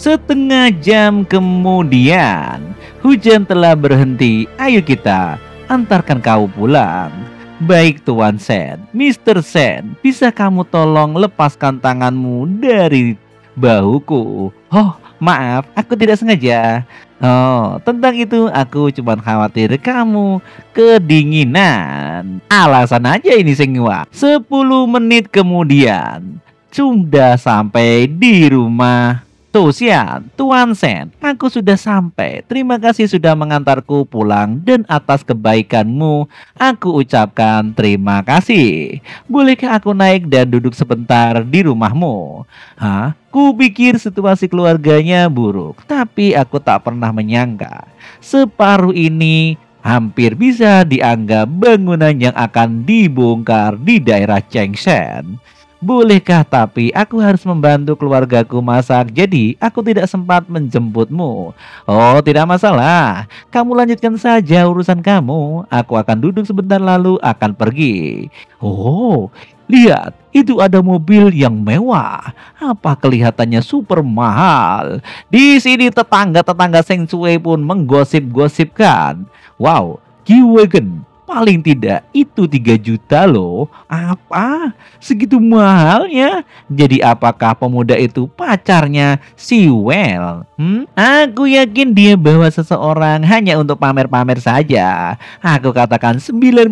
Setengah jam kemudian, hujan telah berhenti. Ayo kita antarkan kau pulang. Baik Tuan Sen, Mr. Sen, bisa kamu tolong lepaskan tanganmu dari bahuku? Oh, maaf, aku tidak sengaja. Oh, tentang itu aku cuma khawatir kamu kedinginan. Alasan aja ini semua. 10 menit kemudian, sudah sampai di rumah. Tuan, Tuan Sen, aku sudah sampai. Terima kasih sudah mengantarku pulang dan atas kebaikanmu aku ucapkan terima kasih. Bolehkah aku naik dan duduk sebentar di rumahmu? Hah? Ku pikir situasi keluarganya buruk, tapi aku tak pernah menyangka separuh ini hampir bisa dianggap bangunan yang akan dibongkar di daerah Changshan. Bolehkah tapi aku harus membantu keluargaku masak, jadi aku tidak sempat menjemputmu. Oh, tidak masalah. Kamu lanjutkan saja urusan kamu. Aku akan duduk sebentar lalu akan pergi. Oh, lihat, itu ada mobil yang mewah. Apa kelihatannya super mahal. Di sini tetangga-tetangga Seng Sui pun menggosip-gosipkan. Wow, G-Wagon. Paling tidak itu 3 juta loh. Apa? Segitu mahalnya? Jadi apakah pemuda itu pacarnya si Well? Aku yakin dia bawa seseorang hanya untuk pamer-pamer saja. Aku katakan 90%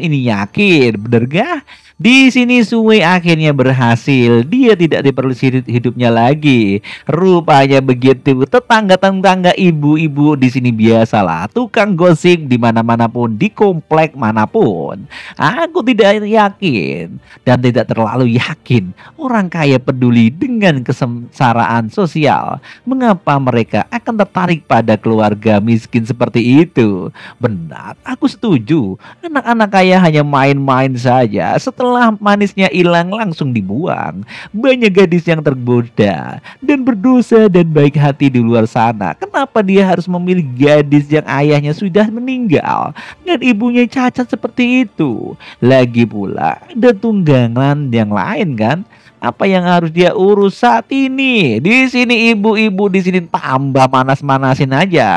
ini yakin. Bener gak? Di sini Sue akhirnya berhasil. Dia tidak diperlukan hidupnya lagi. Rupanya begitu. Tetangga-tetangga ibu-ibu di sini biasalah. Tukang gosip di mana-mana pun, di komplek manapun. Aku tidak yakin dan tidak terlalu yakin orang kaya peduli dengan kesengsaraan sosial. Mengapa mereka akan tertarik pada keluarga miskin seperti itu? Benar, aku setuju. Anak-anak kaya hanya main-main saja. Setelah manisnya hilang langsung dibuang. Banyak gadis yang tergoda dan berdosa dan baik hati di luar sana. Kenapa dia harus memilih gadis yang ayahnya sudah meninggal dan ibunya cacat seperti itu? Lagi pula ada tunggangan yang lain kan? Apa yang harus dia urus saat ini? Di sini ibu-ibu di sini tambah manas-manasin aja.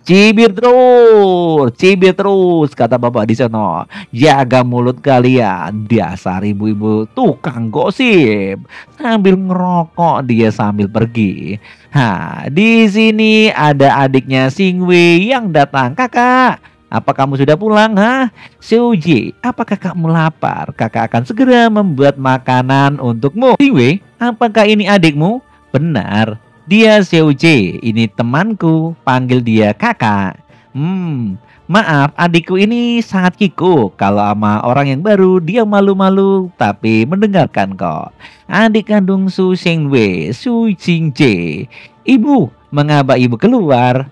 Cibir terus, kata bapak di sana. Jaga mulut kalian, dasar ibu-ibu tukang gosip. Sambil ngerokok dia sambil pergi. Di sini ada adiknya Singwei yang datang. Kakak, apa kamu sudah pulang, Seuji, apakah kamu lapar? Kakak akan segera membuat makanan untukmu. Singwei, apakah ini adikmu? Benar, dia Seuji. Ini temanku, panggil dia kakak. Maaf, adikku ini sangat kikuk. Kalau sama orang yang baru, dia malu-malu, tapi mendengarkan kok. Adik kandung Su Shengwei, Su Jingje. Ibu, mengapa ibu keluar?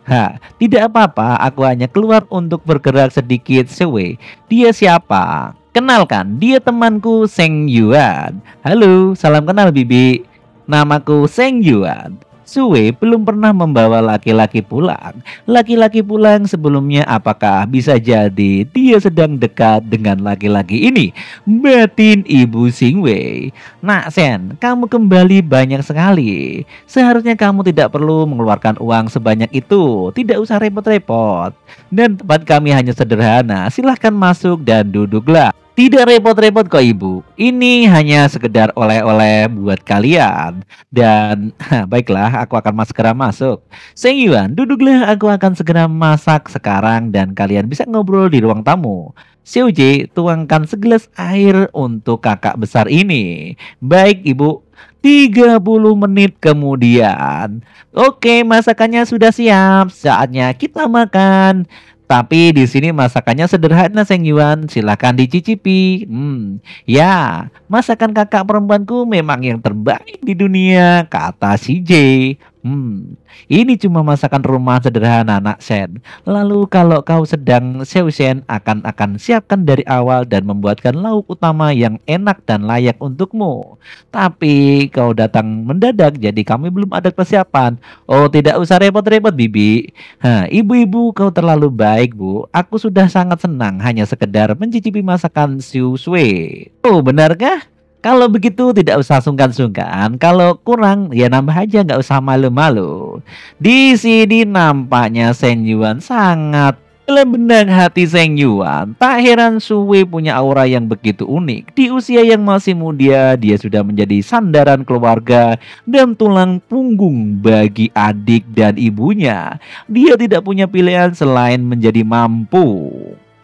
Tidak apa-apa, aku hanya keluar untuk bergerak sedikit. Sewei, dia siapa? Kenalkan, dia temanku Seng Yuan. Halo, salam kenal Bibi. Namaku Seng Yuan. Sue belum pernah membawa laki-laki pulang. Laki-laki pulang sebelumnya, apakah bisa jadi dia sedang dekat dengan laki-laki ini? Batin Ibu Singwei. Nak Sen, kamu kembali banyak sekali. Seharusnya kamu tidak perlu mengeluarkan uang sebanyak itu. Tidak usah repot-repot. Dan tempat kami hanya sederhana. Silahkan masuk dan duduklah. Tidak repot-repot kok ibu. Ini hanya sekedar oleh-oleh buat kalian. Dan baiklah, aku akan segera masuk. Seng Yuan, duduklah, aku akan segera masak sekarang dan kalian bisa ngobrol di ruang tamu. Xiaoji, tuangkan segelas air untuk kakak besar ini. Baik ibu. 30 menit kemudian. Oke, masakannya sudah siap. Saatnya kita makan. Tapi di sini masakannya sederhana, Seng Yuan. Silahkan dicicipi. Ya, masakan kakak perempuanku memang yang terbaik di dunia, kata si J. Ini cuma masakan rumah sederhana, Nak Sen. Lalu kalau kau sedang Seusen akan siapkan dari awal dan membuatkan lauk utama yang enak dan layak untukmu. Tapi kau datang mendadak, jadi kami belum ada persiapan. Oh, tidak usah repot-repot, Bibi. Ibu-ibu, kau terlalu baik, Bu. Aku sudah sangat senang hanya sekedar mencicipi masakan Siu Sui. Oh, benarkah? Kalau begitu tidak usah sungkan-sungkan, kalau kurang ya nambah aja, nggak usah malu-malu. Di sini nampaknya Seng Yuan sangat dalam benak hati Seng Yuan. Tak heran Sue punya aura yang begitu unik. Di usia yang masih muda, dia sudah menjadi sandaran keluarga dan tulang punggung bagi adik dan ibunya. Dia tidak punya pilihan selain menjadi mampu.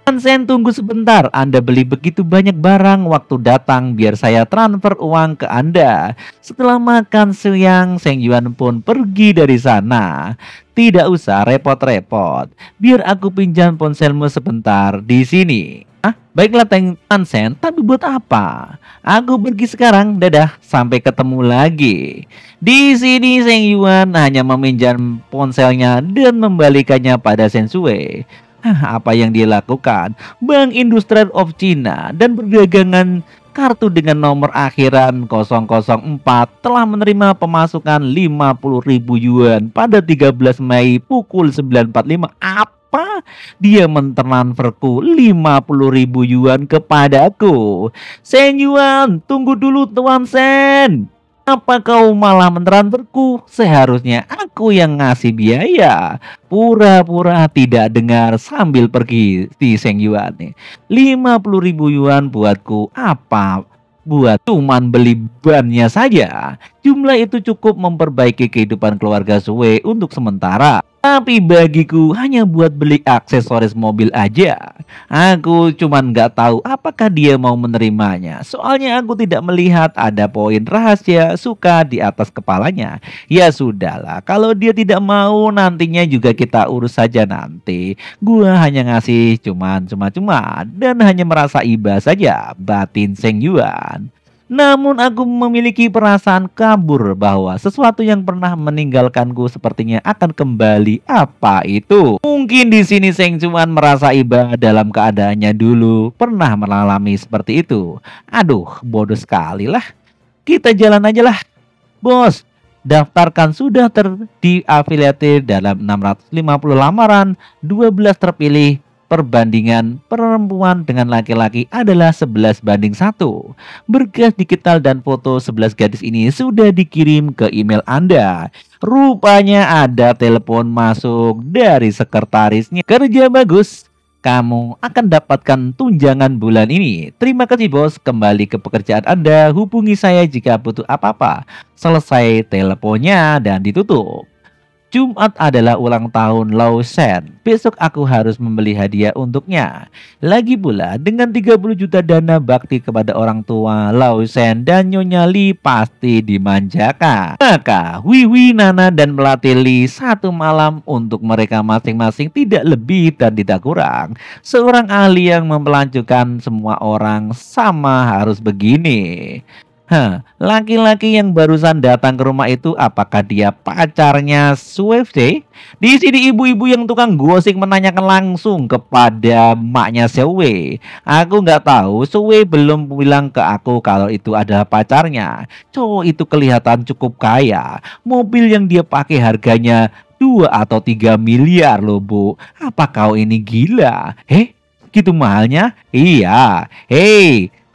Sen, tunggu sebentar, Anda beli begitu banyak barang, waktu datang biar saya transfer uang ke Anda. Setelah makan siang, Seng Yuan pun pergi dari sana. Tidak usah repot-repot, biar aku pinjam ponselmu sebentar di sini. Ah, baiklah Tan Sen, tapi buat apa? Aku pergi sekarang, dadah, sampai ketemu lagi. Di sini Seng Yuan hanya meminjam ponselnya dan membalikannya pada Shen Sue. Apa yang dia lakukan? Bank Industrial of China dan perdagangan kartu dengan nomor akhiran 004 telah menerima pemasukan 50.000 yuan pada 13 Mei pukul 9.45. Apa? Dia mentransferku 50.000 yuan kepadaku. Shen Yuan, tunggu dulu Tuan Sen. Apa kau malah mentransferku? Seharusnya aku yang ngasih biaya. Pura-pura tidak dengar sambil pergi di Seng Yuan nih. 50.000 yuan buatku apa? Buat cuman beli bannya saja. Jumlah itu cukup memperbaiki kehidupan keluarga Sue untuk sementara. Tapi bagiku hanya buat beli aksesoris mobil aja. Aku cuman nggak tahu apakah dia mau menerimanya. Soalnya aku tidak melihat ada poin rahasia suka di atas kepalanya. Ya sudahlah, kalau dia tidak mau nantinya juga kita urus saja nanti. Gua hanya ngasih cuman cuma-cuma dan hanya merasa iba saja, batin Seng Yuan. Namun aku memiliki perasaan kabur bahwa sesuatu yang pernah meninggalkanku sepertinya akan kembali. Apa itu? Mungkin di sini Seng Yuan merasa iba dalam keadaannya dulu pernah mengalami seperti itu. Aduh, bodoh sekali lah. Kita jalan aja lah, bos. Daftarkan sudah terdiafiliatir dalam 650 lamaran, 12 terpilih. Perbandingan perempuan dengan laki-laki adalah 11:1. Berkas digital dan foto 11 gadis ini sudah dikirim ke email Anda. Rupanya ada telepon masuk dari sekretarisnya. Kerja bagus. Kamu akan dapatkan tunjangan bulan ini. Terima kasih bos, kembali ke pekerjaan Anda. Hubungi saya jika butuh apa-apa. Selesai teleponnya dan ditutup. Jumat adalah ulang tahun Lao Shen. Besok aku harus membeli hadiah untuknya. Lagi pula dengan 30 juta dana bakti kepada orang tua, Lao Shen dan Nyonya Li pasti dimanjakan. Maka Wiwi, Nana dan Melati Li satu malam untuk mereka masing-masing, tidak lebih dan tidak kurang. Seorang ahli yang mempelanjukan semua orang sama harus begini. Laki-laki yang barusan datang ke rumah itu apakah dia pacarnya Swift? Di sini ibu-ibu yang tukang gosip menanyakan langsung kepada maknya Sue. Aku nggak tahu, Sue belum bilang ke aku kalau itu adalah pacarnya. Cowok itu kelihatan cukup kaya. Mobil yang dia pakai harganya 2 atau 3 miliar loh bu. Apa kau ini gila? Gitu mahalnya? Iya.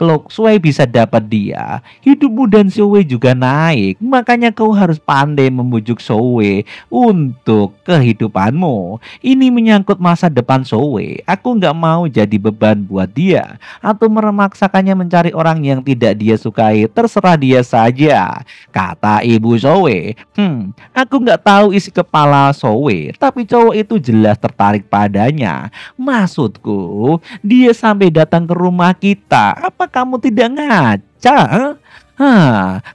Kalau Sue bisa dapat dia, hidupmu dan Sue juga naik. Makanya kau harus pandai membujuk Sue untuk kehidupanmu. Ini menyangkut masa depan Sue. Aku nggak mau jadi beban buat dia atau memaksakannya mencari orang yang tidak dia sukai. Terserah dia saja, kata ibu Sue. Aku nggak tahu isi kepala Sue, tapi cowok itu jelas tertarik padanya. Maksudku, dia sampai datang ke rumah kita. Apa kamu tidak ngaca?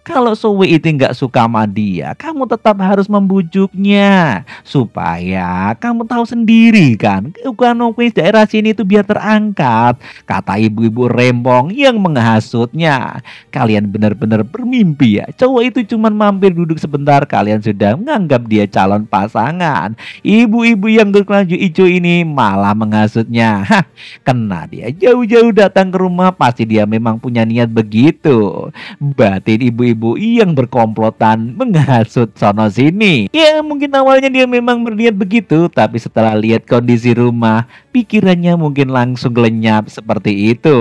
Kalau Sue itu nggak suka sama dia, kamu tetap harus membujuknya supaya kamu tahu sendiri kan, ekonomi daerah sini itu biar terangkat, kata ibu-ibu rempong yang menghasutnya. Kalian benar-benar bermimpi ya. Cowok itu cuma mampir duduk sebentar, kalian sudah menganggap dia calon pasangan. Ibu-ibu yang berkelanjut hijau ini malah menghasutnya. Kena dia jauh-jauh datang ke rumah, pasti dia memang punya niat begitu. batin ibu-ibu yang berkomplotan menghasut sono sini. Ya mungkin awalnya dia memang berniat begitu, tapi setelah lihat kondisi rumah, pikirannya mungkin langsung lenyap seperti itu.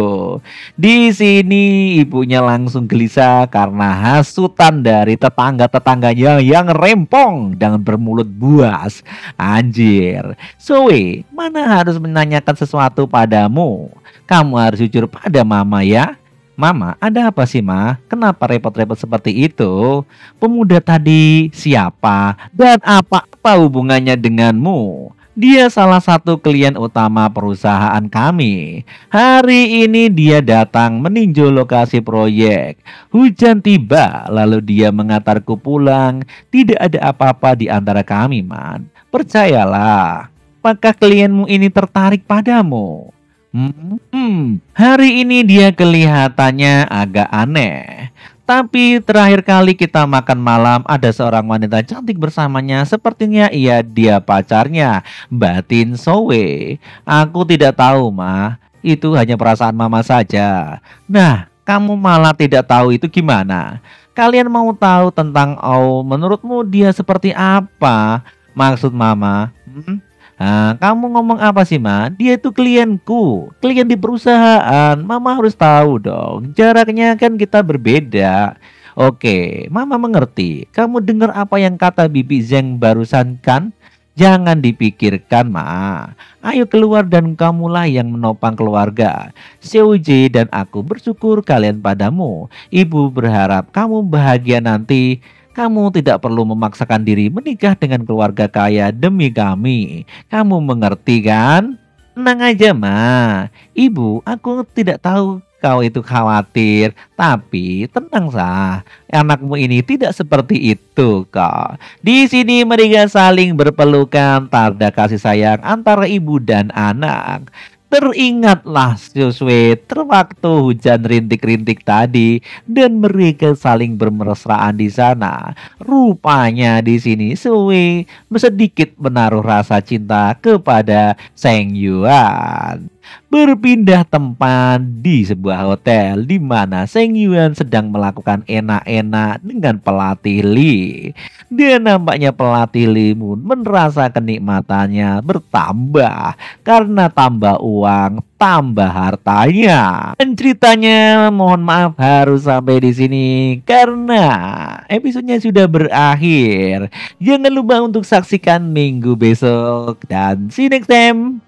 Di sini ibunya langsung gelisah karena hasutan dari tetangga-tetangganya yang rempong dan bermulut buas. Anjir, Zoe, mana harus menanyakan sesuatu padamu? Kamu harus jujur pada mama ya. Mama, ada apa sih, Ma? Kenapa repot-repot seperti itu? Pemuda tadi siapa dan apa hubungannya denganmu? Dia salah satu klien utama perusahaan kami. Hari ini dia datang meninjau lokasi proyek. Hujan tiba, lalu dia mengantarku pulang. Tidak ada apa-apa di antara kami, Man. Percayalah. Apakah klienmu ini tertarik padamu? Hari ini dia kelihatannya agak aneh. Tapi terakhir kali kita makan malam ada seorang wanita cantik bersamanya. Sepertinya dia pacarnya, batin Zoe. Aku tidak tahu, Ma. Itu hanya perasaan mama saja. Nah, kamu malah tidak tahu itu gimana? Kalian mau tahu tentang menurutmu dia seperti apa? Maksud mama? Kamu ngomong apa sih, Ma? Dia itu klienku, klien di perusahaan. Mama harus tahu dong. Jaraknya kan kita berbeda. Oke, Mama mengerti. Kamu dengar apa yang kata Bibi Zeng barusan kan? Jangan dipikirkan, Ma. Ayo keluar dan kamulah yang menopang keluarga. Seoje dan aku bersyukur kalian padamu. Ibu berharap kamu bahagia nanti. Kamu tidak perlu memaksakan diri menikah dengan keluarga kaya demi kami. Kamu mengerti kan? Tenang aja, Ma. Ibu, aku tidak tahu kau itu khawatir. Tapi tenang sah. Anakmu ini tidak seperti itu kok. Di sini mereka saling berpelukan, tanda kasih sayang antara ibu dan anak. Teringatlah Joshua terwaktu hujan rintik-rintik tadi dan mereka saling bermesraan di sana. Rupanya di sini Zoe sedikit menaruh rasa cinta kepada Seng Yuan. Berpindah tempat di sebuah hotel di mana Seng Yuan sedang melakukan enak-enak dengan pelatih Lee. Dan nampaknya pelatih Lee pun merasa kenikmatannya bertambah karena tambah uang, tambah hartanya. Dan ceritanya mohon maaf harus sampai di sini karena episodenya sudah berakhir. Jangan lupa untuk saksikan minggu besok dan see you next time.